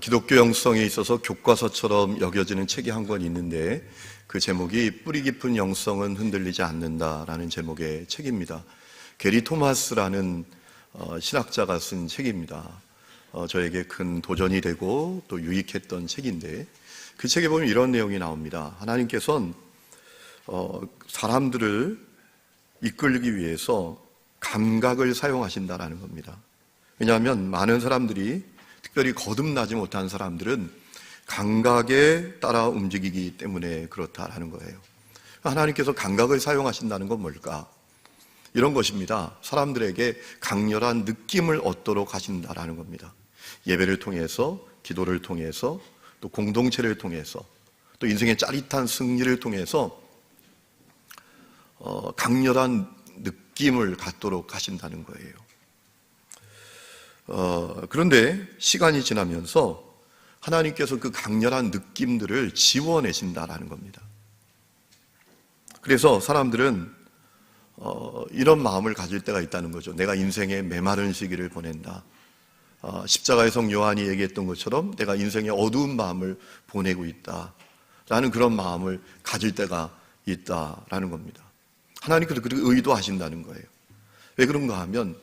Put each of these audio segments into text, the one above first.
기독교 영성에 있어서 교과서처럼 여겨지는 책이 한 권 있는데 그 제목이 뿌리 깊은 영성은 흔들리지 않는다라는 제목의 책입니다. 게리 토마스라는 신학자가 쓴 책입니다. 저에게 큰 도전이 되고 또 유익했던 책인데 그 책에 보면 이런 내용이 나옵니다. 하나님께서는 사람들을 이끌기 위해서 감각을 사용하신다라는 겁니다. 왜냐하면 많은 사람들이, 특별히 거듭나지 못한 사람들은 감각에 따라 움직이기 때문에 그렇다라는 거예요. 하나님께서 감각을 사용하신다는 건 뭘까? 이런 것입니다. 사람들에게 강렬한 느낌을 얻도록 하신다라는 겁니다. 예배를 통해서, 기도를 통해서, 또 공동체를 통해서, 또 인생의 짜릿한 승리를 통해서 강렬한 느낌을 갖도록 하신다는 거예요. 그런데 시간이 지나면서 하나님께서 그 강렬한 느낌들을 지워내신다라는 겁니다. 그래서 사람들은 이런 마음을 가질 때가 있다는 거죠. 내가 인생의 메마른 시기를 보낸다. 십자가의 성 요한이 얘기했던 것처럼 내가 인생의 어두운 마음을 보내고 있다라는 그런 마음을 가질 때가 있다라는 겁니다. 하나님께서 그렇게 의도하신다는 거예요. 왜 그런가 하면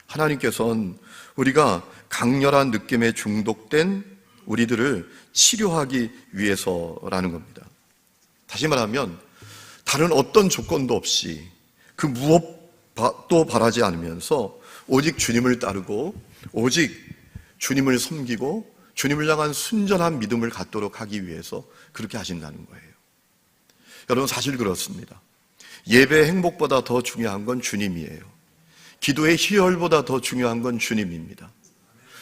하나님께서는 우리가 강렬한 느낌에 중독된 우리들을 치료하기 위해서라는 겁니다. 다시 말하면 다른 어떤 조건도 없이 그 무엇도 바라지 않으면서 오직 주님을 따르고 오직 주님을 섬기고 주님을 향한 순전한 믿음을 갖도록 하기 위해서 그렇게 하신다는 거예요. 여러분, 사실 그렇습니다. 예배의 행복보다 더 중요한 건 주님이에요. 기도의 희열보다 더 중요한 건 주님입니다.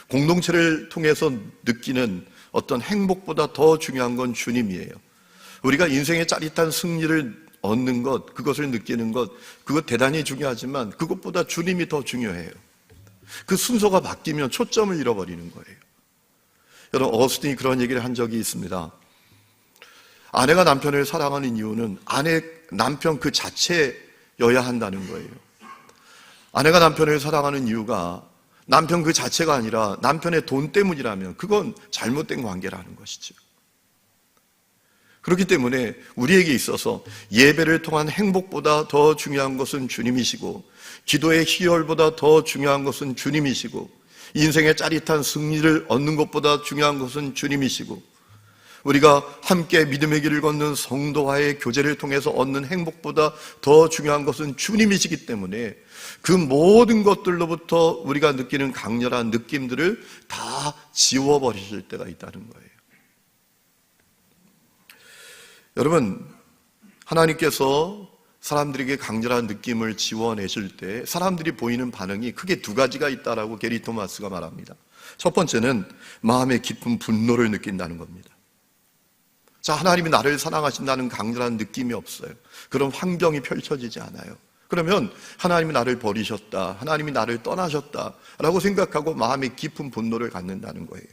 공동체를 통해서 느끼는 어떤 행복보다 더 중요한 건 주님이에요. 우리가 인생의 짜릿한 승리를 얻는 것, 그것을 느끼는 것, 그것 대단히 중요하지만 그것보다 주님이 더 중요해요. 그 순서가 바뀌면 초점을 잃어버리는 거예요. 여러분, 어스틴이 그런 얘기를 한 적이 있습니다. 아내가 남편을 사랑하는 이유는 남편 그 자체여야 한다는 거예요. 아내가 남편을 사랑하는 이유가 남편 그 자체가 아니라 남편의 돈 때문이라면 그건 잘못된 관계라는 것이죠. 그렇기 때문에 우리에게 있어서 예배를 통한 행복보다 더 중요한 것은 주님이시고 기도의 희열보다 더 중요한 것은 주님이시고 인생의 짜릿한 승리를 얻는 것보다 중요한 것은 주님이시고 우리가 함께 믿음의 길을 걷는 성도와의 교제를 통해서 얻는 행복보다 더 중요한 것은 주님이시기 때문에 그 모든 것들로부터 우리가 느끼는 강렬한 느낌들을 다 지워버리실 때가 있다는 거예요. 여러분, 하나님께서 사람들에게 강렬한 느낌을 지워내실 때 사람들이 보이는 반응이 크게 두 가지가 있다라고 게리 토마스가 말합니다. 첫 번째는 마음의 깊은 분노를 느낀다는 겁니다. 자, 하나님이 나를 사랑하신다는 강렬한 느낌이 없어요. 그런 환경이 펼쳐지지 않아요. 그러면 하나님이 나를 버리셨다, 하나님이 나를 떠나셨다라고 생각하고 마음의 깊은 분노를 갖는다는 거예요.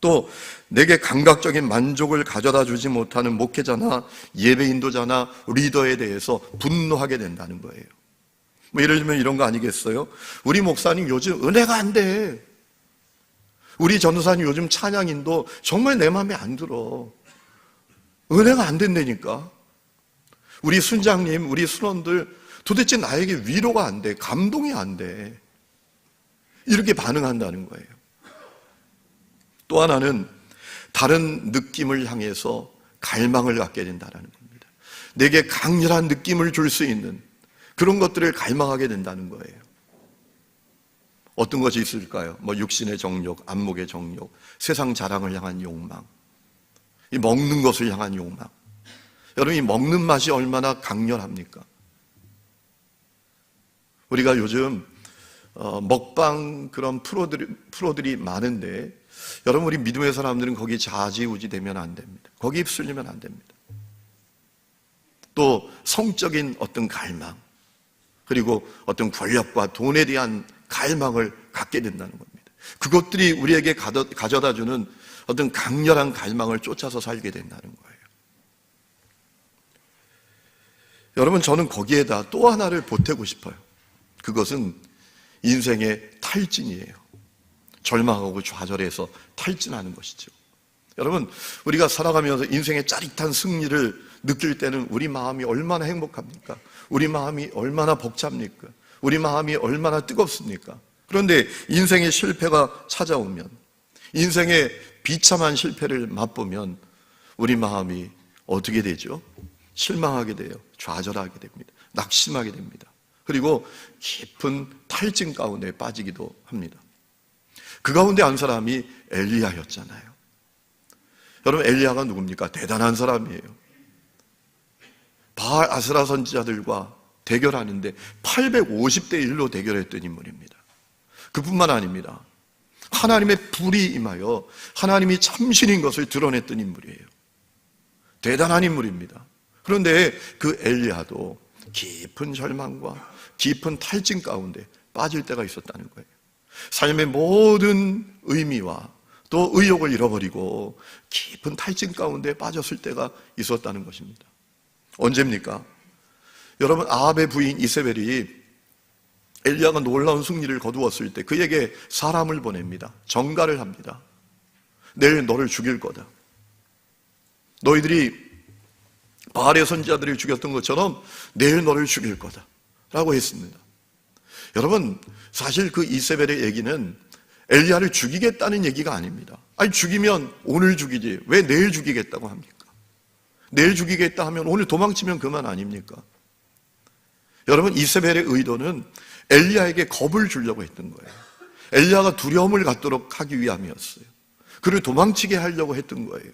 또 내게 감각적인 만족을 가져다 주지 못하는 목회자나 예배 인도자나 리더에 대해서 분노하게 된다는 거예요. 뭐 예를 들면 이런 거 아니겠어요? 우리 목사님 요즘 은혜가 안 돼. 우리 전도사님 요즘 찬양인도 정말 내 마음에 안 들어. 은혜가 안 된다니까. 우리 순장님, 우리 순원들 도대체 나에게 위로가 안 돼. 감동이 안 돼. 이렇게 반응한다는 거예요. 또 하나는 다른 느낌을 향해서 갈망을 갖게 된다는 겁니다. 내게 강렬한 느낌을 줄 수 있는 그런 것들을 갈망하게 된다는 거예요. 어떤 것이 있을까요? 뭐 육신의 정욕, 안목의 정욕, 세상 자랑을 향한 욕망, 이 먹는 것을 향한 욕망. 여러분, 이 먹는 맛이 얼마나 강렬합니까? 우리가 요즘 먹방 그런 프로들이 많은데 여러분, 우리 믿음의 사람들은 거기에 좌지우지 되면 안 됩니다. 거기에 휩쓸리면 안 됩니다. 또 성적인 어떤 갈망, 그리고 어떤 권력과 돈에 대한 갈망을 갖게 된다는 겁니다. 그것들이 우리에게 가져다주는 어떤 강렬한 갈망을 쫓아서 살게 된다는 거예요. 여러분, 저는 거기에다 또 하나를 보태고 싶어요. 그것은 인생의 탈진이에요. 절망하고 좌절해서 탈진하는 것이죠. 여러분, 우리가 살아가면서 인생의 짜릿한 승리를 느낄 때는 우리 마음이 얼마나 행복합니까? 우리 마음이 얼마나 벅찹니까? 우리 마음이 얼마나 뜨겁습니까? 그런데 인생의 실패가 찾아오면, 인생의 비참한 실패를 맛보면 우리 마음이 어떻게 되죠? 실망하게 돼요. 좌절하게 됩니다. 낙심하게 됩니다. 그리고 깊은 탈진 가운데 빠지기도 합니다. 그 가운데 한 사람이 엘리야였잖아요. 여러분, 엘리야가 누굽니까? 대단한 사람이에요. 바알 아스라 선지자들과 대결하는데 850대 1로 대결했던 인물입니다. 그뿐만 아닙니다. 하나님의 불이 임하여 하나님이 참신인 것을 드러냈던 인물이에요. 대단한 인물입니다. 그런데 그 엘리야도 깊은 절망과 깊은 탈진 가운데 빠질 때가 있었다는 거예요. 삶의 모든 의미와 또 의욕을 잃어버리고 깊은 탈진 가운데 빠졌을 때가 있었다는 것입니다. 언제입니까? 여러분, 아합의 부인 이세벨이 엘리야가 놀라운 승리를 거두었을 때 그에게 사람을 보냅니다. 전가를 합니다. 내일 너를 죽일 거다. 너희들이 바알의 선지자들을 죽였던 것처럼 내일 너를 죽일 거다 라고 했습니다. 여러분, 사실 그 이세벨의 얘기는 엘리야를 죽이겠다는 얘기가 아닙니다. 아니, 죽이면 오늘 죽이지 왜 내일 죽이겠다고 합니까? 내일 죽이겠다 하면 오늘 도망치면 그만 아닙니까? 여러분, 이세벨의 의도는 엘리야에게 겁을 주려고 했던 거예요. 엘리야가 두려움을 갖도록 하기 위함이었어요. 그를 도망치게 하려고 했던 거예요.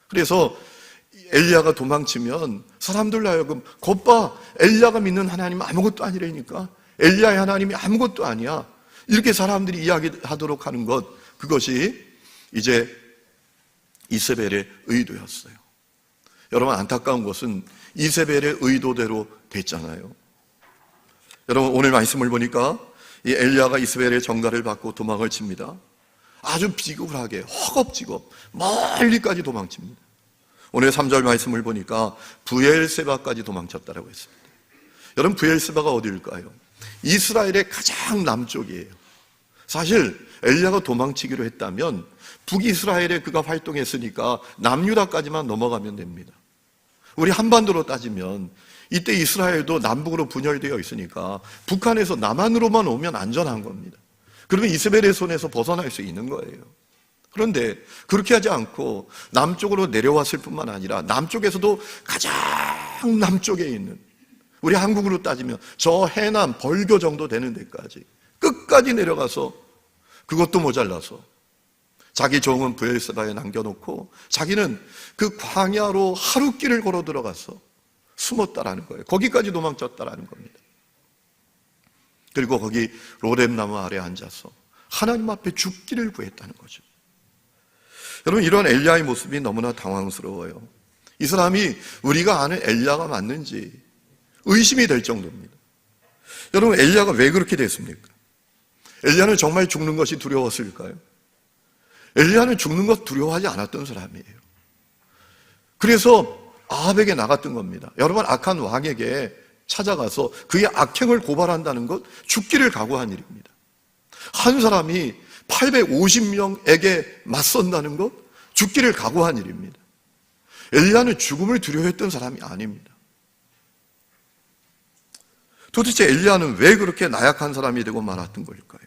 그래서 엘리야가 도망치면 사람들로 하여금 겉봐, 엘리야가 믿는 하나님은 아무것도 아니라니까, 엘리야의 하나님이 아무것도 아니야, 이렇게 사람들이 이야기하도록 하는 것, 그것이 이제 이세벨의 의도였어요. 여러분, 안타까운 것은 이세벨의 의도대로 됐잖아요. 여러분, 오늘 말씀을 보니까 이 엘리야가 이세벨의 전가를 받고 도망을 칩니다. 아주 비굴하게 허겁지겁 멀리까지 도망칩니다. 오늘 3절 말씀을 보니까 브엘세바까지 도망쳤다라고 했습니다. 여러분, 브엘세바가 어디일까요? 이스라엘의 가장 남쪽이에요. 사실 엘리야가 도망치기로 했다면 북이스라엘에 그가 활동했으니까 남유다까지만 넘어가면 됩니다. 우리 한반도로 따지면 이때 이스라엘도 남북으로 분열되어 있으니까 북한에서 남한으로만 오면 안전한 겁니다. 그러면 이세벨의 손에서 벗어날 수 있는 거예요. 그런데 그렇게 하지 않고 남쪽으로 내려왔을 뿐만 아니라 남쪽에서도 가장 남쪽에 있는, 우리 한국으로 따지면 저 해남 벌교 정도 되는 데까지 끝까지 내려가서, 그것도 모자라서 자기 종은 브엘세바에 남겨놓고 자기는 그 광야로 하룻길을 걸어 들어가서 숨었다라는 거예요. 거기까지 도망쳤다라는 겁니다. 그리고 거기 로뎀나무 아래 앉아서 하나님 앞에 죽기를 구했다는 거죠. 여러분, 이런 엘리야의 모습이 너무나 당황스러워요. 이 사람이 우리가 아는 엘리야가 맞는지 의심이 될 정도입니다. 여러분, 엘리야가 왜 그렇게 됐습니까? 엘리야는 정말 죽는 것이 두려웠을까요? 엘리야는 죽는 것 두려워하지 않았던 사람이에요. 그래서 아합에게 나갔던 겁니다. 여러분, 악한 왕에게 찾아가서 그의 악행을 고발한다는 것, 죽기를 각오한 일입니다. 한 사람이 850명에게 맞선다는 것, 죽기를 각오한 일입니다. 엘리야는 죽음을 두려워했던 사람이 아닙니다. 도대체 엘리야는 왜 그렇게 나약한 사람이 되고 말았던 걸까요?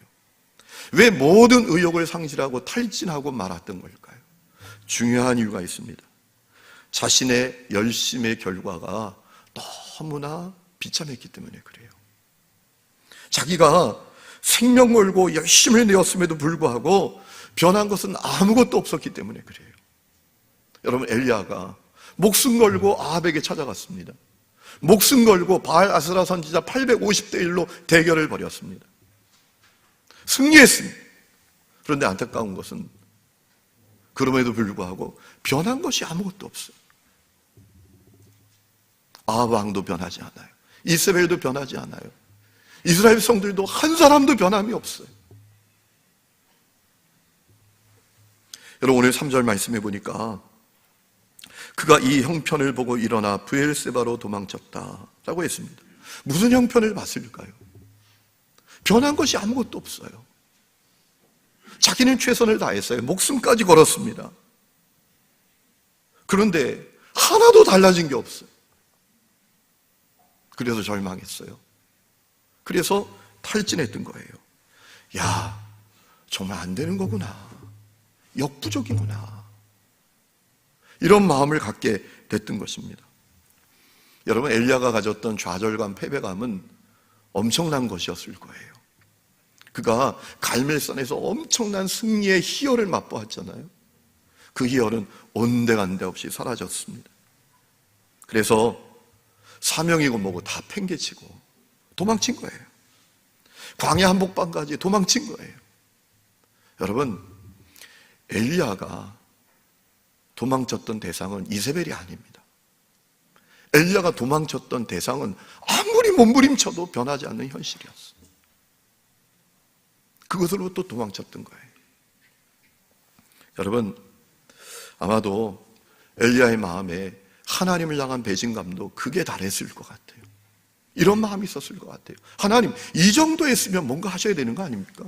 왜 모든 의욕을 상실하고 탈진하고 말았던 걸까요? 중요한 이유가 있습니다. 자신의 열심의 결과가 너무나 비참했기 때문에 그래요. 자기가 생명 걸고 열심을 내었음에도 불구하고 변한 것은 아무것도 없었기 때문에 그래요. 여러분, 엘리야가 목숨 걸고 아합에게 찾아갔습니다. 목숨 걸고 바알 아스라 선지자 850대 1로 대결을 벌였습니다. 승리했습니다. 그런데 안타까운 것은 그럼에도 불구하고 변한 것이 아무것도 없어요. 아합 왕도 변하지 않아요. 이세벨도 변하지 않아요. 이스라엘 성들도 한 사람도 변함이 없어요. 여러분, 오늘 3절 말씀해 보니까 그가 이 형편을 보고 일어나 브엘세바로 도망쳤다라고 했습니다. 무슨 형편을 봤을까요? 변한 것이 아무것도 없어요. 자기는 최선을 다했어요. 목숨까지 걸었습니다. 그런데 하나도 달라진 게 없어요. 그래서 절망했어요. 그래서 탈진했던 거예요. 야, 정말 안 되는 거구나. 역부족이구나. 이런 마음을 갖게 됐던 것입니다. 여러분, 엘리야가 가졌던 좌절감, 패배감은 엄청난 것이었을 거예요. 그가 갈멜산에서 엄청난 승리의 희열을 맛보았잖아요. 그 희열은 온데간데 없이 사라졌습니다. 그래서 사명이고 뭐고 다 팽개치고 도망친 거예요. 광야 한복판까지 도망친 거예요. 여러분, 엘리야가 도망쳤던 대상은 이세벨이 아닙니다. 엘리야가 도망쳤던 대상은 아무리 몸부림쳐도 변하지 않는 현실이었어요. 그것으로 또 도망쳤던 거예요. 여러분, 아마도 엘리야의 마음에 하나님을 향한 배신감도 극에 달했을 것 같아요. 이런 마음이 있었을 것 같아요. 하나님, 이 정도 했으면 뭔가 하셔야 되는 거 아닙니까?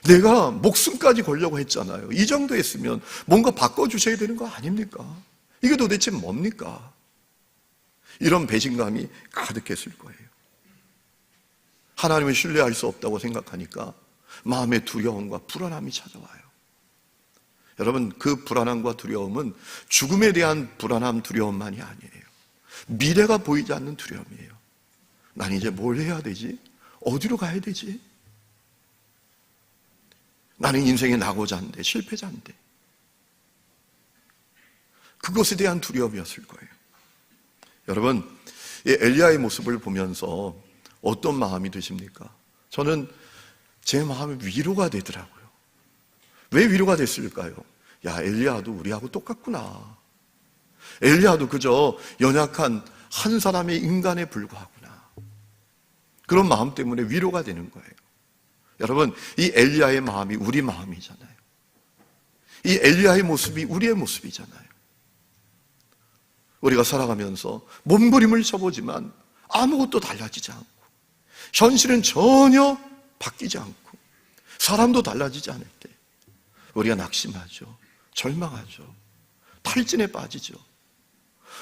내가 목숨까지 걸려고 했잖아요. 이 정도 했으면 뭔가 바꿔주셔야 되는 거 아닙니까? 이게 도대체 뭡니까? 이런 배신감이 가득했을 거예요. 하나님을 신뢰할 수 없다고 생각하니까 마음의 두려움과 불안함이 찾아와요. 여러분, 그 불안함과 두려움은 죽음에 대한 불안함, 두려움만이 아니에요. 미래가 보이지 않는 두려움이에요. 난 이제 뭘 해야 되지? 어디로 가야 되지? 나는 인생의 낙오자인데, 실패자인데. 그것에 대한 두려움이었을 거예요. 여러분, 이 엘리야의 모습을 보면서 어떤 마음이 드십니까? 저는 제 마음이 위로가 되더라고요. 왜 위로가 됐을까요? 야, 엘리야도 우리하고 똑같구나. 엘리야도 그저 연약한 한 사람의 인간에 불과하구나. 그런 마음 때문에 위로가 되는 거예요. 여러분, 이 엘리야의 마음이 우리 마음이잖아요. 이 엘리야의 모습이 우리의 모습이잖아요. 우리가 살아가면서 몸부림을 쳐보지만 아무것도 달라지지 않고, 현실은 전혀 바뀌지 않고, 사람도 달라지지 않을 때 우리가 낙심하죠. 절망하죠. 탈진에 빠지죠.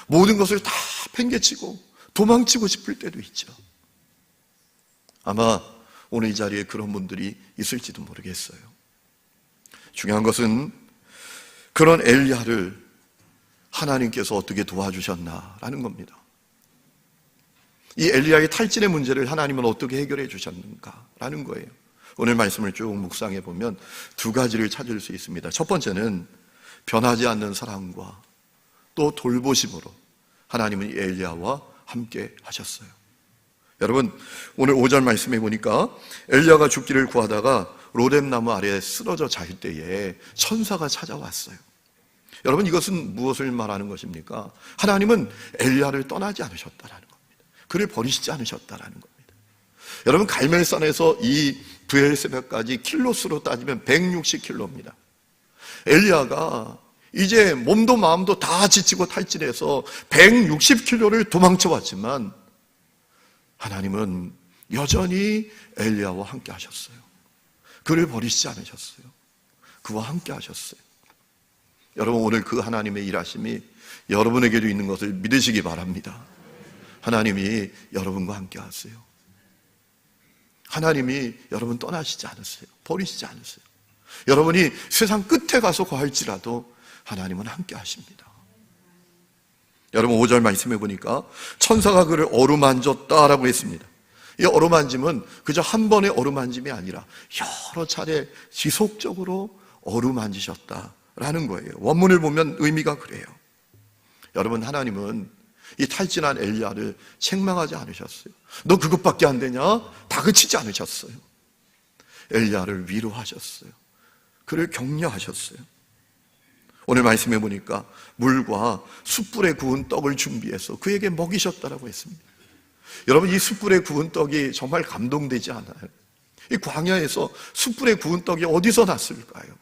모든 것을 다 팽개치고 도망치고 싶을 때도 있죠. 아마 오늘 이 자리에 그런 분들이 있을지도 모르겠어요. 중요한 것은 그런 엘리야를 하나님께서 어떻게 도와주셨나라는 겁니다. 이 엘리야의 탈진의 문제를 하나님은 어떻게 해결해 주셨는가라는 거예요. 오늘 말씀을 쭉 묵상해 보면 두 가지를 찾을 수 있습니다. 첫 번째는 변하지 않는 사랑과 또 돌보심으로 하나님은 이 엘리야와 함께 하셨어요. 여러분, 오늘 5절 말씀해 보니까 엘리야가 죽기를 구하다가 로뎀나무 아래에 쓰러져 잘 때에 천사가 찾아왔어요. 여러분, 이것은 무엇을 말하는 것입니까? 하나님은 엘리야를 떠나지 않으셨다라는 겁니다. 그를 버리시지 않으셨다라는 겁니다. 여러분, 갈멜산에서 이 브엘세바까지 킬로수로 따지면 160킬로입니다. 엘리야가 이제 몸도 마음도 다 지치고 탈진해서 160킬로를 도망쳐 왔지만 하나님은 여전히 엘리야와 함께 하셨어요. 그를 버리시지 않으셨어요. 그와 함께 하셨어요. 여러분, 오늘 그 하나님의 일하심이 여러분에게도 있는 것을 믿으시기 바랍니다. 하나님이 여러분과 함께 하세요. 하나님이 여러분 떠나시지 않으세요. 버리시지 않으세요. 여러분이 세상 끝에 가서 거할지라도 하나님은 함께 하십니다. 여러분, 5절 말씀해 보니까 천사가 그를 어루만졌다라고 했습니다. 이 어루만짐은 그저 한 번의 어루만짐이 아니라 여러 차례 지속적으로 어루만지셨다라는 거예요. 원문을 보면 의미가 그래요. 여러분, 하나님은 이 탈진한 엘리야를 책망하지 않으셨어요. 너 그것밖에 안 되냐? 다그치지 않으셨어요. 엘리야를 위로하셨어요. 그를 격려하셨어요. 오늘 말씀해 보니까 물과 숯불에 구운 떡을 준비해서 그에게 먹이셨다라고 했습니다. 여러분, 이 숯불에 구운 떡이 정말 감동되지 않아요? 이 광야에서 숯불에 구운 떡이 어디서 났을까요?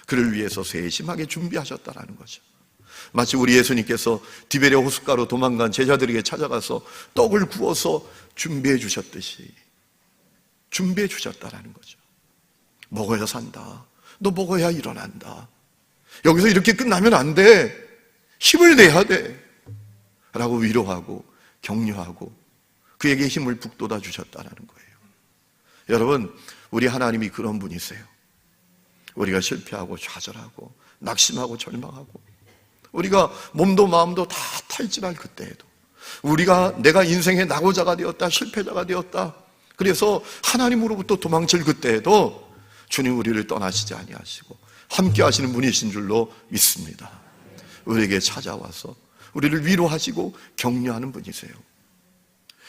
그를 위해서 세심하게 준비하셨다라는 거죠. 마치 우리 예수님께서 디베랴 호숫가로 도망간 제자들에게 찾아가서 떡을 구워서 준비해 주셨듯이 준비해 주셨다라는 거죠. 먹어야 산다. 너 먹어야 일어난다. 여기서 이렇게 끝나면 안 돼. 힘을 내야 돼. 라고 위로하고 격려하고 그에게 힘을 북돋아 주셨다는 거예요. 여러분, 우리 하나님이 그런 분이세요. 우리가 실패하고 좌절하고 낙심하고 절망하고 우리가 몸도 마음도 다 탈진할 그때에도 내가 인생의 낙오자가 되었다, 실패자가 되었다, 그래서 하나님으로부터 도망칠 그때에도 주님 우리를 떠나시지 아니하시고 함께 하시는 분이신 줄로 믿습니다. 우리에게 찾아와서 우리를 위로하시고 격려하는 분이세요.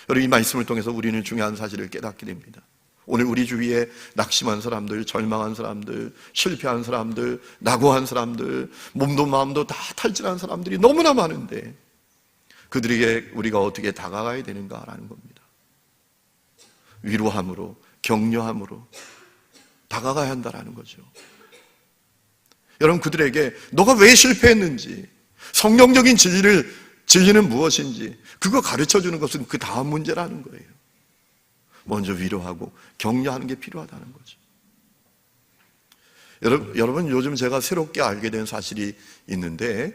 여러분, 이 말씀을 통해서 우리는 중요한 사실을 깨닫게 됩니다. 오늘 우리 주위에 낙심한 사람들, 절망한 사람들, 실패한 사람들, 낙오한 사람들, 몸도 마음도 다 탈진한 사람들이 너무나 많은데 그들에게 우리가 어떻게 다가가야 되는가라는 겁니다. 위로함으로, 격려함으로 다가가야 한다는 거죠. 여러분, 그들에게 너가 왜 실패했는지, 성경적인 진리는 무엇인지 그거 가르쳐주는 것은 그 다음 문제라는 거예요. 먼저 위로하고 격려하는 게 필요하다는 거죠. 여러분, 요즘 제가 새롭게 알게 된 사실이 있는데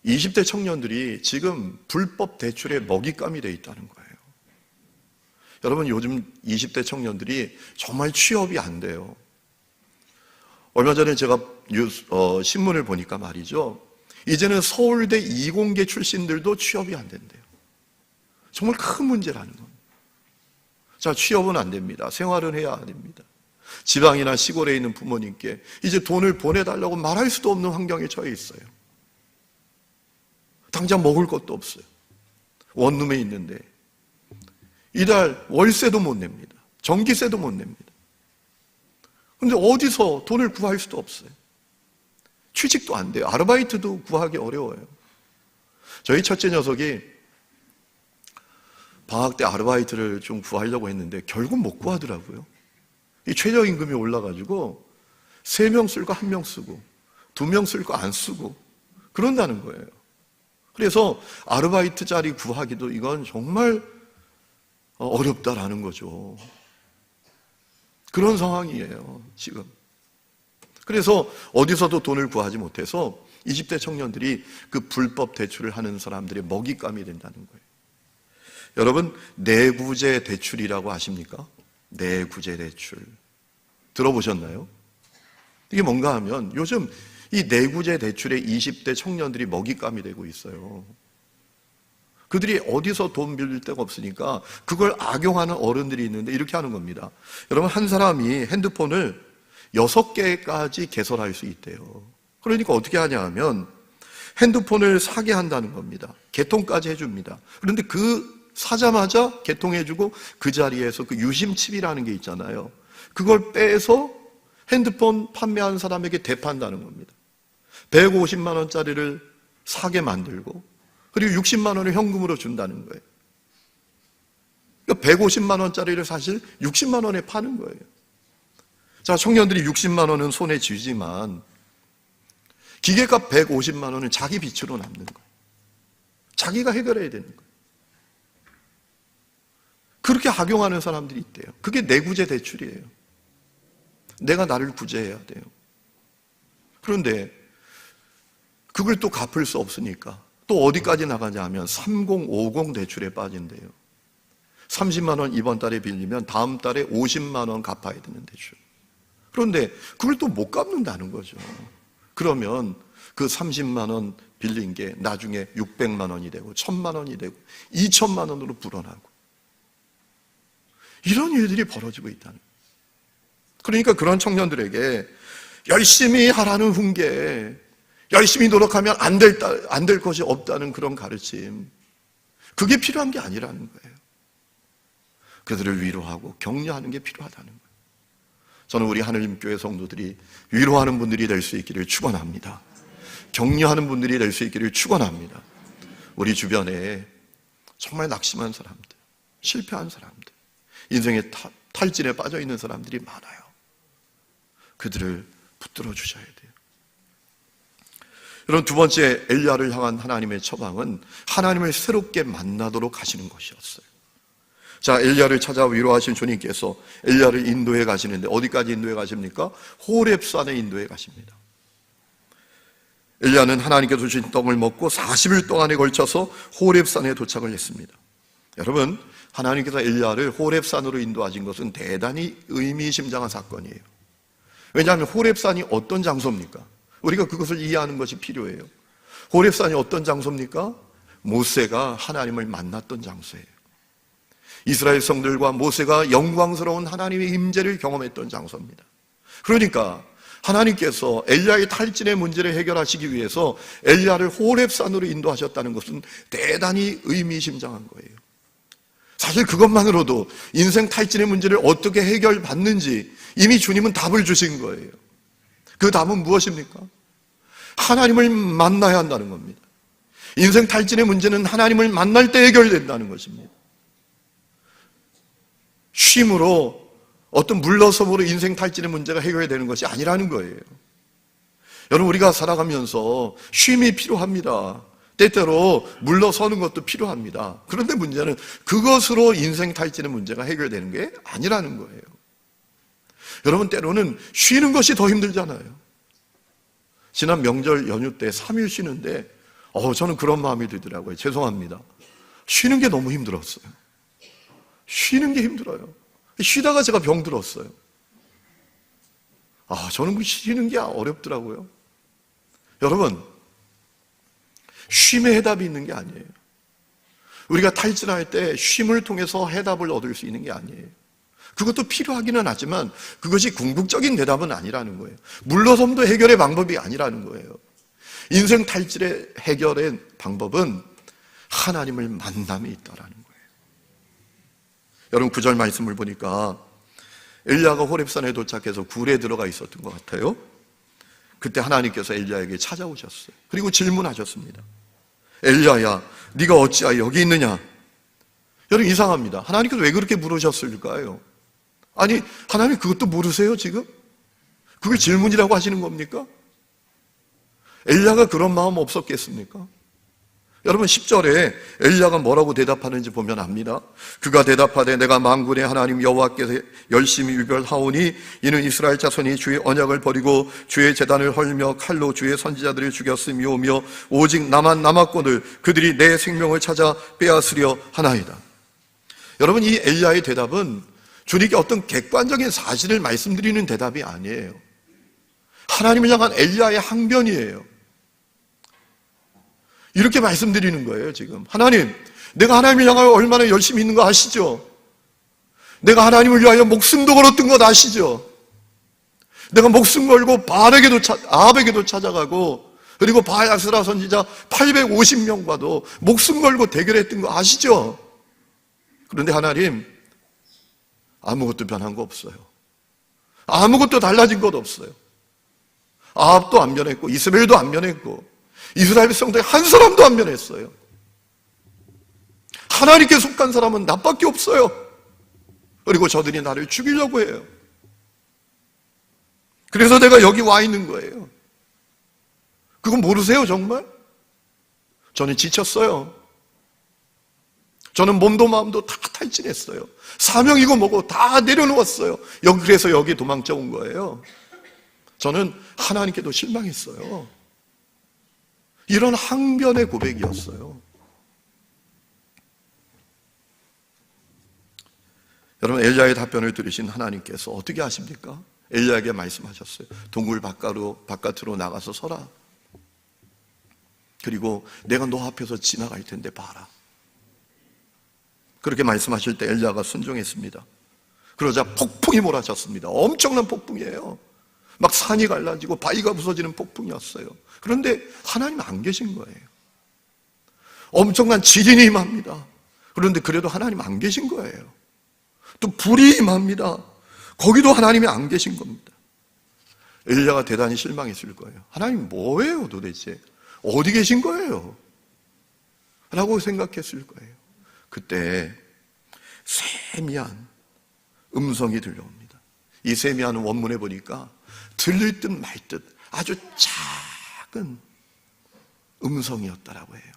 20대 청년들이 지금 불법 대출에 먹잇감이 되어 있다는 거예요. 여러분, 요즘 20대 청년들이 정말 취업이 안 돼요. 얼마 전에 제가 신문을 보니까 말이죠, 이제는 서울대 이공계 출신들도 취업이 안 된대요. 정말 큰 문제라는 겁니다. 자, 취업은 안 됩니다. 생활은 해야 됩니다. 지방이나 시골에 있는 부모님께 이제 돈을 보내달라고 말할 수도 없는 환경에 처해 있어요. 당장 먹을 것도 없어요. 원룸에 있는데 이달 월세도 못 냅니다. 전기세도 못 냅니다. 그런데 어디서 돈을 구할 수도 없어요. 취직도 안 돼요. 아르바이트도 구하기 어려워요. 저희 첫째 녀석이 방학 때 아르바이트를 좀 구하려고 했는데 결국 못 구하더라고요. 이 최저임금이 올라가지고 3명 쓸 거 1명 쓰고 2명 쓸 거 안 쓰고 그런다는 거예요. 그래서 아르바이트 자리 구하기도 이건 정말 어렵다라는 거죠. 그런 상황이에요, 지금. 그래서 어디서도 돈을 구하지 못해서 20대 청년들이 그 불법 대출을 하는 사람들의 먹잇감이 된다는 거예요. 여러분, 내구재 대출이라고 아십니까? 내구재 대출. 들어보셨나요? 이게 뭔가 하면 요즘 이 내구재 대출에 20대 청년들이 먹잇감이 되고 있어요. 그들이 어디서 돈 빌릴 데가 없으니까 그걸 악용하는 어른들이 있는데 이렇게 하는 겁니다. 여러분, 한 사람이 핸드폰을 6개까지 개설할 수 있대요. 그러니까 어떻게 하냐 하면 핸드폰을 사게 한다는 겁니다. 개통까지 해줍니다. 그런데 사자마자 개통해주고 그 자리에서 그 유심칩이라는 게 있잖아요. 그걸 빼서 핸드폰 판매하는 사람에게 대판다는 겁니다. 150만 원짜리를 사게 만들고 그리고 60만 원을 현금으로 준다는 거예요. 그러니까 150만 원짜리를 사실 60만 원에 파는 거예요. 자, 청년들이 60만 원은 손에 쥐지만 기계값 150만 원은 자기 빚으로 남는 거예요. 자기가 해결해야 되는 거예요. 그렇게 악용하는 사람들이 있대요. 그게 내구재 대출이에요. 내가 나를 구제해야 돼요. 그런데 그걸 또 갚을 수 없으니까 또 어디까지 나가냐 하면 3050 대출에 빠진대요. 30만 원 이번 달에 빌리면 다음 달에 50만 원 갚아야 되는 대출. 그런데 그걸 또 못 갚는다는 거죠. 그러면 그 30만 원 빌린 게 나중에 600만 원이 되고 1000만 원이 되고 2000만 원으로 불어나고 이런 일들이 벌어지고 있다는 거예요. 그러니까 그런 청년들에게 열심히 하라는 훈계, 열심히 노력하면 안 될 것이 없다는 그런 가르침, 그게 필요한 게 아니라는 거예요. 그들을 위로하고 격려하는 게 필요하다는 거예요. 저는 우리 하느님교회 성도들이 위로하는 분들이 될 수 있기를 축원합니다. 격려하는 분들이 될 수 있기를 축원합니다. 우리 주변에 정말 낙심한 사람들, 실패한 사람들, 인생의 탈진에 빠져 있는 사람들이 많아요. 그들을 붙들어 주셔야 돼요. 여러분, 두 번째 엘리야를 향한 하나님의 처방은 하나님을 새롭게 만나도록 하시는 것이었어요. 자, 엘리야를 찾아 위로하신 주님께서 엘리야를 인도해 가시는데 어디까지 인도해 가십니까? 호렙산에 인도해 가십니다. 엘리야는 하나님께서 주신 떡을 먹고 40일 동안에 걸쳐서 호렙산에 도착을 했습니다. 여러분, 하나님께서 엘리야를 호렙산으로 인도하신 것은 대단히 의미심장한 사건이에요. 왜냐하면 호렙산이 어떤 장소입니까? 우리가 그것을 이해하는 것이 필요해요. 호렙산이 어떤 장소입니까? 모세가 하나님을 만났던 장소예요. 이스라엘 성들과 모세가 영광스러운 하나님의 임재를 경험했던 장소입니다. 그러니까 하나님께서 엘리야의 탈진의 문제를 해결하시기 위해서 엘리야를 호렙산으로 인도하셨다는 것은 대단히 의미심장한 거예요. 사실 그것만으로도 인생 탈진의 문제를 어떻게 해결받는지 이미 주님은 답을 주신 거예요. 그 답은 무엇입니까? 하나님을 만나야 한다는 겁니다. 인생 탈진의 문제는 하나님을 만날 때 해결된다는 것입니다. 쉼으로, 어떤 물러섬으로 인생 탈진의 문제가 해결되는 것이 아니라는 거예요. 여러분, 우리가 살아가면서 쉼이 필요합니다. 때때로 물러서는 것도 필요합니다. 그런데 문제는 그것으로 인생 탈진의 문제가 해결되는 게 아니라는 거예요. 여러분, 때로는 쉬는 것이 더 힘들잖아요. 지난 명절 연휴 때 3일 쉬는데 저는 그런 마음이 들더라고요. 죄송합니다. 쉬는 게 너무 힘들었어요. 쉬는 게 힘들어요. 쉬다가 제가 병들었어요. 저는 쉬는 게 어렵더라고요. 여러분, 쉼의 해답이 있는 게 아니에요. 우리가 탈진할 때 쉼을 통해서 해답을 얻을 수 있는 게 아니에요. 그것도 필요하기는 하지만 그것이 궁극적인 대답은 아니라는 거예요. 물러섬도 해결의 방법이 아니라는 거예요. 인생 탈진의 해결의 방법은 하나님을 만남에 있다라는 거예요. 여러분, 9절 말씀을 보니까 엘리야가 호렙산에 도착해서 굴에 들어가 있었던 것 같아요. 그때 하나님께서 엘리야에게 찾아오셨어요. 그리고 질문하셨습니다. 엘리야야, 네가 어찌하여 여기 있느냐? 여러분, 이상합니다. 하나님께서 왜 그렇게 물으셨을까요? 아니, 하나님 그것도 모르세요 지금? 그게 질문이라고 하시는 겁니까? 엘리야가 그런 마음 없었겠습니까? 여러분, 10절에 엘리야가 뭐라고 대답하는지 보면 압니다. 그가 대답하되 내가 만군의 하나님 여호와께서 열심히 유별하오니 이는 이스라엘 자손이 주의 언약을 버리고 주의 제단을 헐며 칼로 주의 선지자들을 죽였음이오며 오직 나만 남았거늘 그들이 내 생명을 찾아 빼앗으려 하나이다. 여러분, 이 엘리야의 대답은 주님께 어떤 객관적인 사실을 말씀드리는 대답이 아니에요. 하나님을 향한 엘리야의 항변이에요. 이렇게 말씀드리는 거예요. 지금 하나님, 내가 하나님을 향하여 얼마나 열심히 있는 거 아시죠? 내가 하나님을 위하여 목숨도 걸었던 것 아시죠? 내가 목숨 걸고 아합에게도 찾아가고 그리고 바야스라 선지자 850명과도 목숨 걸고 대결했던 거 아시죠? 그런데 하나님, 아무것도 변한 거 없어요. 아무것도 달라진 것 없어요. 아합도 안 변했고 이스라엘도 안 변했고 이스라엘 백성들 한 사람도 안 변했어요. 하나님께 속한 사람은 나밖에 없어요. 그리고 저들이 나를 죽이려고 해요. 그래서 내가 여기 와 있는 거예요. 그건 모르세요 정말? 저는 지쳤어요. 저는 몸도 마음도 다 탈진했어요. 사명이고 뭐고 다 내려놓았어요. 그래서 여기 도망쳐 온 거예요. 저는 하나님께도 실망했어요. 이런 항변의 고백이었어요. 여러분, 엘리야의 답변을 들으신 하나님께서 어떻게 하십니까? 엘리야에게 말씀하셨어요. 동굴 바깥으로 나가서 서라. 그리고 내가 너 앞에서 지나갈 텐데 봐라. 그렇게 말씀하실 때 엘리야가 순종했습니다. 그러자 폭풍이 몰아쳤습니다. 엄청난 폭풍이에요. 막 산이 갈라지고 바위가 부서지는 폭풍이었어요. 그런데 하나님 안 계신 거예요. 엄청난 지진이 임합니다. 그런데 그래도 하나님 안 계신 거예요. 또 불이 임합니다. 거기도 하나님이 안 계신 겁니다. 엘리야가 대단히 실망했을 거예요. 하나님 뭐예요 도대체? 어디 계신 거예요? 라고 생각했을 거예요. 그때 세미한 음성이 들려옵니다. 이 세미한 원문에 보니까 들릴 듯 말 듯 아주 작은 음성이었다라고 해요.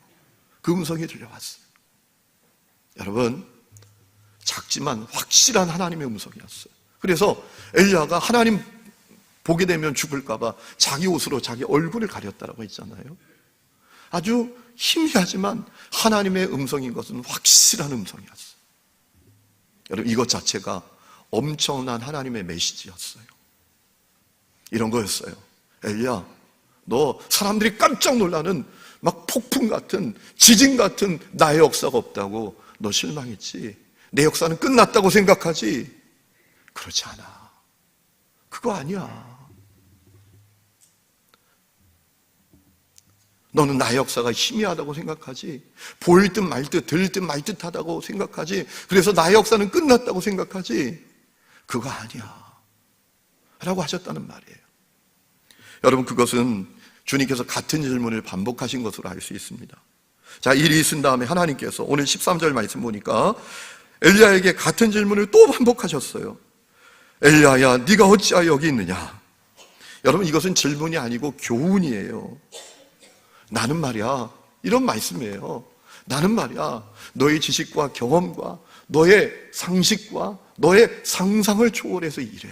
그 음성이 들려왔어요. 여러분, 작지만 확실한 하나님의 음성이었어요. 그래서 엘리야가 하나님 보게 되면 죽을까 봐 자기 옷으로 자기 얼굴을 가렸다라고 했잖아요. 아주 희미하지만 하나님의 음성인 것은 확실한 음성이었어요. 여러분, 이것 자체가 엄청난 하나님의 메시지였어요. 이런 거였어요. 엘리야, 너 사람들이 깜짝 놀라는 막 폭풍 같은, 지진 같은 나의 역사가 없다고 너 실망했지? 내 역사는 끝났다고 생각하지? 그렇지 않아. 그거 아니야. 너는 나의 역사가 희미하다고 생각하지? 보일 듯 말 듯, 들릴 듯 말 듯 하다고 생각하지? 그래서 나의 역사는 끝났다고 생각하지? 그거 아니야. 라고 하셨다는 말이에요. 여러분, 그것은 주님께서 같은 질문을 반복하신 것으로 알 수 있습니다. 자, 일이 있은 다음에 하나님께서 오늘 13절 말씀 보니까 엘리야에게 같은 질문을 또 반복하셨어요. 엘리야야, 네가 어찌하여 여기 있느냐? 여러분, 이것은 질문이 아니고 교훈이에요. 나는 말이야, 이런 말씀이에요. 나는 말이야, 너의 지식과 경험과 너의 상식과 너의 상상을 초월해서 이래.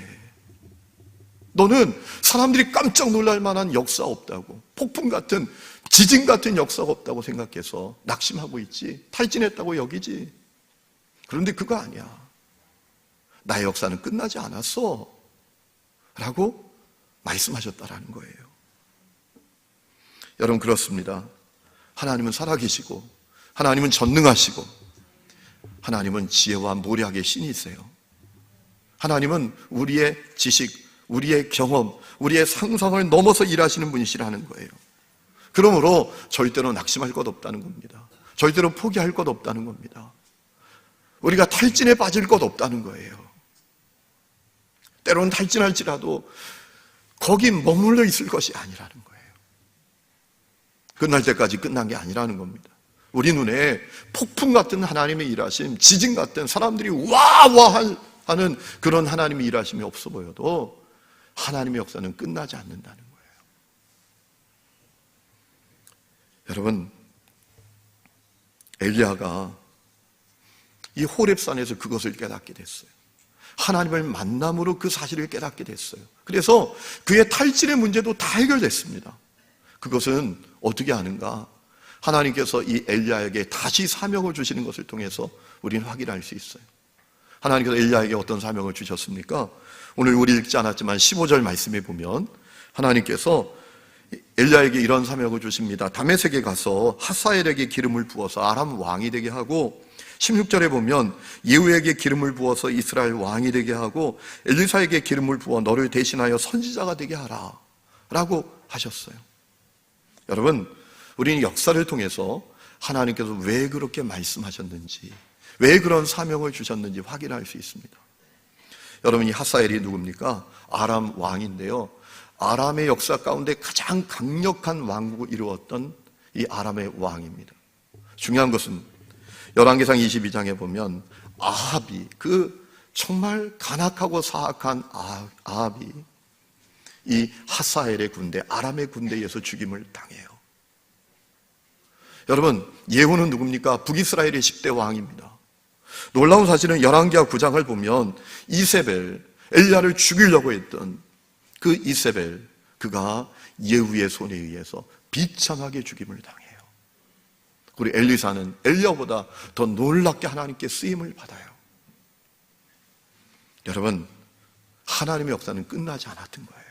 너는 사람들이 깜짝 놀랄 만한 역사 없다고, 폭풍 같은, 지진 같은 역사가 없다고 생각해서 낙심하고 있지, 탈진했다고 여기지. 그런데 그거 아니야. 나의 역사는 끝나지 않았어 라고 말씀하셨다라는 거예요. 여러분, 그렇습니다. 하나님은 살아계시고 하나님은 전능하시고 하나님은 지혜와 모략의 신이세요. 하나님은 우리의 지식, 우리의 경험, 우리의 상상을 넘어서 일하시는 분이시라는 거예요. 그러므로 절대로 낙심할 것 없다는 겁니다. 절대로 포기할 것 없다는 겁니다. 우리가 탈진에 빠질 것 없다는 거예요. 때로는 탈진할지라도 거기 머물러 있을 것이 아니라는 거예요. 끝날 때까지 끝난 게 아니라는 겁니다. 우리 눈에 폭풍 같은 하나님의 일하심, 지진 같은 사람들이 와와 하는 그런 하나님의 일하심이 없어 보여도 하나님의 역사는 끝나지 않는다는 거예요. 여러분, 엘리야가 이 호렙산에서 그것을 깨닫게 됐어요. 하나님을 만남으로 그 사실을 깨닫게 됐어요. 그래서 그의 탈진의 문제도 다 해결됐습니다. 그것은 어떻게 아는가? 하나님께서 이 엘리야에게 다시 사명을 주시는 것을 통해서 우리는 확인할 수 있어요. 하나님께서 엘리야에게 어떤 사명을 주셨습니까? 오늘 우리 읽지 않았지만 15절 말씀에 보면 하나님께서 엘리야에게 이런 사명을 주십니다. 다메섹에 가서 하사엘에게 기름을 부어서 아람 왕이 되게 하고, 16절에 보면 예후에게 기름을 부어서 이스라엘 왕이 되게 하고, 엘리사에게 기름을 부어 너를 대신하여 선지자가 되게 하라 라고 하셨어요. 여러분, 우리는 역사를 통해서 하나님께서 왜 그렇게 말씀하셨는지, 왜 그런 사명을 주셨는지 확인할 수 있습니다. 여러분, 이 하사엘이 누굽니까? 아람 왕인데요, 아람의 역사 가운데 가장 강력한 왕국을 이루었던 이 아람의 왕입니다. 중요한 것은 열왕기상 22장에 보면 아합이, 그 정말 간악하고 사악한 아합이 이 하사엘의 군대, 아람의 군대에 의해서 죽임을 당해요. 여러분, 예후는 누굽니까? 북이스라엘의 10대 왕입니다. 놀라운 사실은 열왕기하 9장을 보면 이세벨, 엘리야를 죽이려고 했던 그 이세벨, 그가 예후의 손에 의해서 비참하게 죽임을 당해요. 그리고 엘리사는 엘리야보다 더 놀랍게 하나님께 쓰임을 받아요. 여러분, 하나님의 역사는 끝나지 않았던 거예요.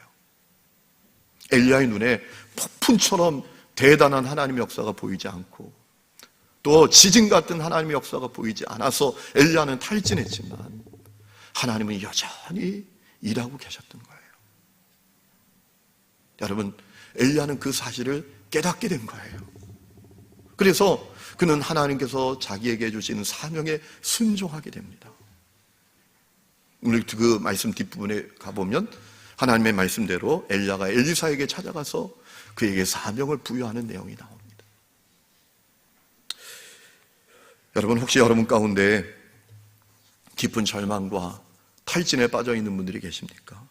엘리야의 눈에 폭풍처럼 대단한 하나님의 역사가 보이지 않고, 또 지진 같은 하나님의 역사가 보이지 않아서 엘리야는 탈진했지만 하나님은 여전히 일하고 계셨던 거예요. 여러분, 엘리야는 그 사실을 깨닫게 된 거예요. 그래서 그는 하나님께서 자기에게 주시는 사명에 순종하게 됩니다. 오늘 그 말씀 뒷부분에 가보면 하나님의 말씀대로 엘리야가 엘리사에게 찾아가서 그에게 사명을 부여하는 내용이 나옵니다. 여러분, 혹시 여러분 가운데 깊은 절망과 탈진에 빠져 있는 분들이 계십니까?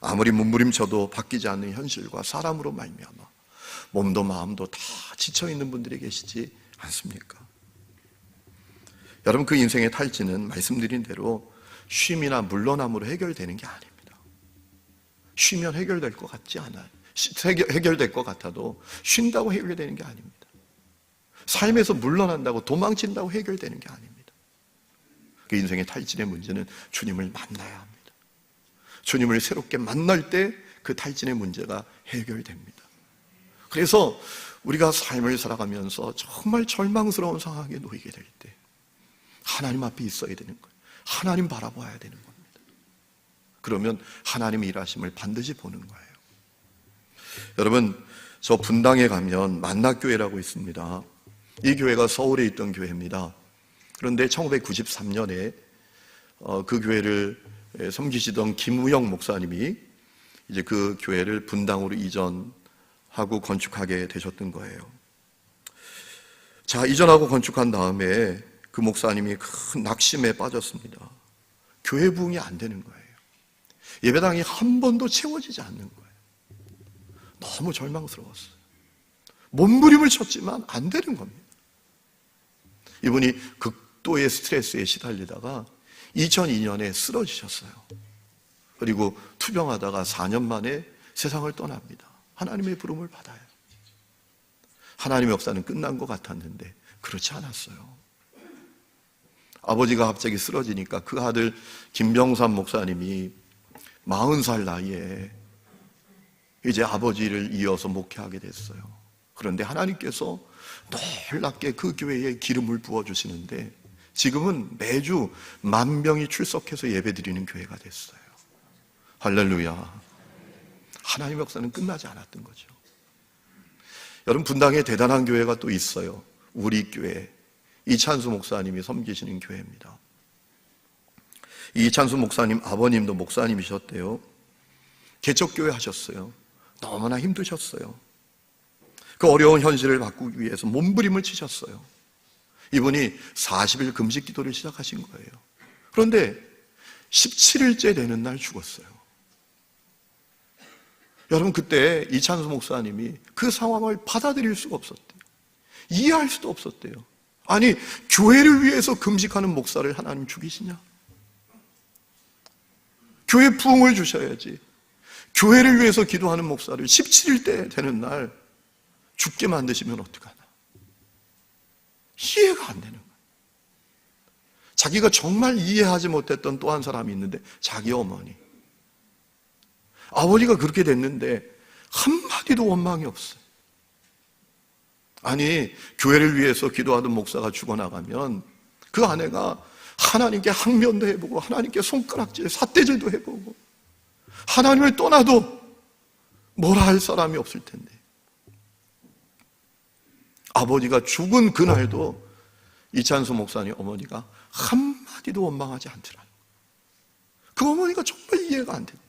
아무리 몸부림쳐도 바뀌지 않는 현실과 사람으로 말미암아 몸도 마음도 다 지쳐 있는 분들이 계시지 않습니까? 여러분, 그 인생의 탈진은 말씀드린 대로 쉼이나 물러남으로 해결되는 게 아닙니다. 쉬면 해결될 것 같지 않아요. 해결될 것 같아도 쉰다고 해결되는 게 아닙니다. 삶에서 물러난다고 도망친다고 해결되는 게 아닙니다. 그 인생의 탈진의 문제는 주님을 만나야 합니다. 주님을 새롭게 만날 때 그 탈진의 문제가 해결됩니다. 그래서 우리가 삶을 살아가면서 정말 절망스러운 상황에 놓이게 될 때 하나님 앞에 있어야 되는 거예요. 하나님 바라봐야 되는 겁니다. 그러면 하나님의 일하심을 반드시 보는 거예요. 여러분, 저 분당에 가면 만낙교회라고 있습니다. 이 교회가 서울에 있던 교회입니다. 그런데 1993년에 그 교회를 섬기시던 김우영 목사님이 이제 그 교회를 분당으로 이전하고 건축하게 되셨던 거예요. 자, 이전하고 건축한 다음에 그 목사님이 큰 낙심에 빠졌습니다. 교회 부흥이 안 되는 거예요. 예배당이 한 번도 채워지지 않는 거예요. 너무 절망스러웠어요. 몸부림을 쳤지만 안 되는 겁니다. 이분이 극도의 스트레스에 시달리다가 2002년에 쓰러지셨어요. 그리고 투병하다가 4년 만에 세상을 떠납니다. 하나님의 부름을 받아요. 하나님의 역사는 끝난 것 같았는데 그렇지 않았어요. 아버지가 갑자기 쓰러지니까 그 아들 김병삼 목사님이 40살 나이에 이제 아버지를 이어서 목회하게 됐어요. 그런데 하나님께서 놀랍게 그 교회에 기름을 부어주시는데 지금은 매주 10,000명이 출석해서 예배드리는 교회가 됐어요. 할렐루야. 하나님의 역사는 끝나지 않았던 거죠. 여러분, 분당에 대단한 교회가 또 있어요. 우리 교회. 이찬수 목사님이 섬기시는 교회입니다. 이찬수 목사님 아버님도 목사님이셨대요. 개척교회 하셨어요. 너무나 힘드셨어요. 그 어려운 현실을 바꾸기 위해서 몸부림을 치셨어요. 이분이 40일 금식 기도를 시작하신 거예요. 그런데 17일째 되는 날 죽었어요. 여러분, 그때 이찬수 목사님이 그 상황을 받아들일 수가 없었대요. 이해할 수도 없었대요. 아니, 교회를 위해서 금식하는 목사를 하나님 죽이시냐? 교회 부흥을 주셔야지. 교회를 위해서 기도하는 목사를 17일 때 되는 날 죽게 만드시면 어떡하나? 이해가 안 되는 거예요. 자기가 정말 이해하지 못했던 또 한 사람이 있는데 자기 어머니. 아버지가 그렇게 됐는데 한마디도 원망이 없어요. 아니, 교회를 위해서 기도하던 목사가 죽어나가면 그 아내가 하나님께 항면도 해보고 하나님께 손가락질, 삿대질도 해보고 하나님을 떠나도 뭐라 할 사람이 없을 텐데 아버지가 죽은 그날도 이찬수 목사님 어머니가 한마디도 원망하지 않더라는 거예요. 그 어머니가 정말 이해가 안 됐대.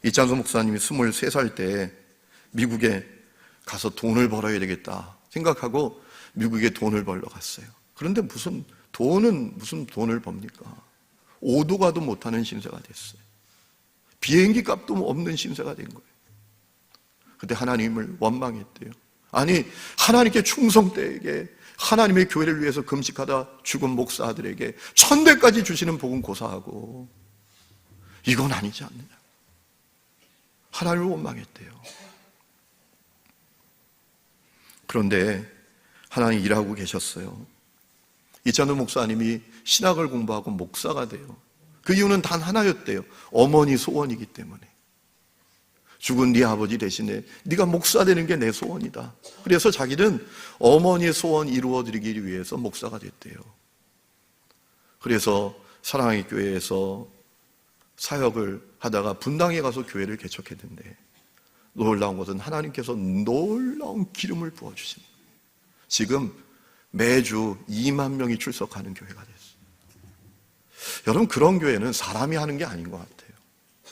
이찬수 목사님이 23살 때 미국에 가서 돈을 벌어야 되겠다 생각하고 미국에 돈을 벌러 갔어요. 그런데 무슨 돈을 법니까? 오도 가도 못하는 신세가 됐어요. 비행기 값도 없는 신세가 된 거예요. 그때 하나님을 원망했대요. 아니, 하나님께 충성되게 하나님의 교회를 위해서 금식하다 죽은 목사들에게 1000배까지 주시는 복은 고사하고 이건 아니지 않느냐. 하나님을 원망했대요. 그런데 하나님 일하고 계셨어요. 이찬우 목사님이 신학을 공부하고 목사가 돼요. 그 이유는 단 하나였대요. 어머니 소원이기 때문에. 죽은 네 아버지 대신에 네가 목사 되는 게 내 소원이다. 그래서 자기는 어머니의 소원 이루어드리기 위해서 목사가 됐대요. 그래서 사랑의 교회에서 사역을 하다가 분당에 가서 교회를 개척했는데 놀라운 것은 하나님께서 놀라운 기름을 부어주십니다. 지금 매주 2만 명이 출석하는 교회가 됐어요. 여러분, 그런 교회는 사람이 하는 게 아닌 것 같아요.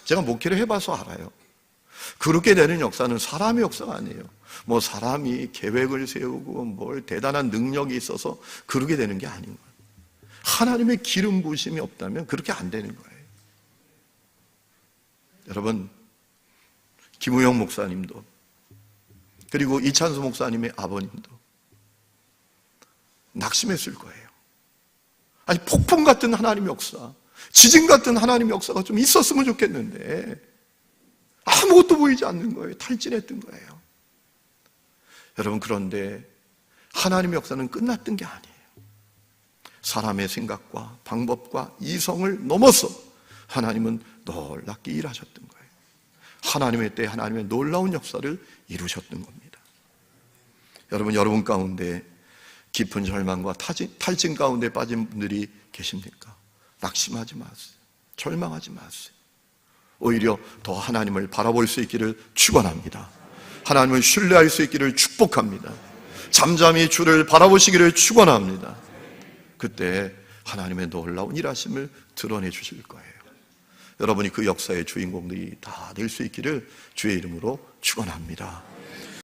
제가 목회를 해봐서 알아요. 그렇게 되는 역사는 사람의 역사가 아니에요. 뭐 사람이 계획을 세우고 뭘 대단한 능력이 있어서 그렇게 되는 게 아닌 거예요. 하나님의 기름 부으심이 없다면 그렇게 안 되는 거예요. 여러분, 김우영 목사님도 그리고 이찬수 목사님의 아버님도 낙심했을 거예요. 아니, 폭풍 같은 하나님의 역사, 지진 같은 하나님의 역사가 좀 있었으면 좋겠는데 아무것도 보이지 않는 거예요. 탈진했던 거예요. 여러분, 그런데 하나님의 역사는 끝났던 게 아니에요. 사람의 생각과 방법과 이성을 넘어서 하나님은 놀랍게 일하셨던 거예요. 하나님의 때 하나님의 놀라운 역사를 이루셨던 겁니다. 여러분 가운데 깊은 절망과 탈진 가운데 빠진 분들이 계십니까? 낙심하지 마세요. 절망하지 마세요. 오히려 더 하나님을 바라볼 수 있기를 축원합니다. 하나님을 신뢰할 수 있기를 축복합니다. 잠잠히 주를 바라보시기를 축원합니다. 그때 하나님의 놀라운 일하심을 드러내 주실 거예요. 여러분이 그 역사의 주인공들이 다 될 수 있기를 주의 이름으로 축원합니다.